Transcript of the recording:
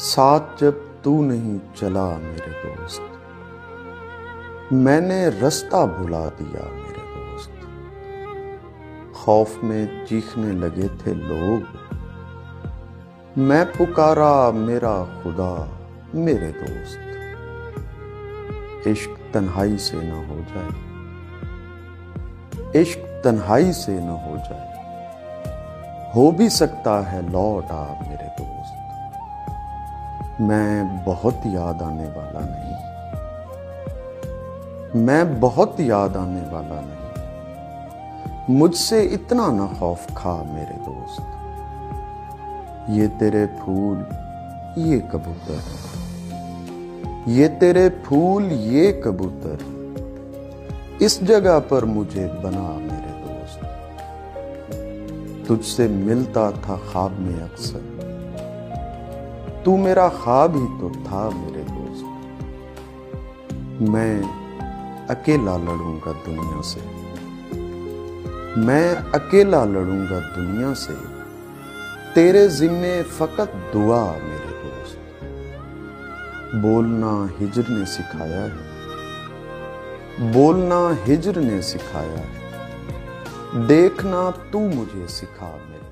साथ जब तू नहीं चला मेरे दोस्त, मैंने रास्ता भुला दिया मेरे दोस्त। खौफ में चीखने लगे थे लोग, मैं पुकारा मेरा खुदा मेरे दोस्त। इश्क तन्हाई से न हो जाए, इश्क तन्हाई से न हो जाए, हो भी सकता है लौट आ मेरे दोस्त। मैं बहुत याद आने वाला नहीं, मैं बहुत याद आने वाला नहीं, मुझसे इतना ना खौफ खा मेरे दोस्त। ये तेरे फूल ये कबूतर, ये तेरे फूल ये कबूतर, इस जगह पर मुझे बना मेरे दोस्त। तुझसे मिलता था ख्वाब में अक्सर, तू मेरा ख्वाब ही तो था मेरे दोस्त। मैं अकेला लड़ूंगा दुनिया से, मैं अकेला लड़ूंगा दुनिया से, तेरे जिम्मे फकत दुआ मेरे दोस्त। बोलना हिज्र ने सिखाया है, बोलना हिज्र ने सिखाया है, देखना तू मुझे सिखा मेरे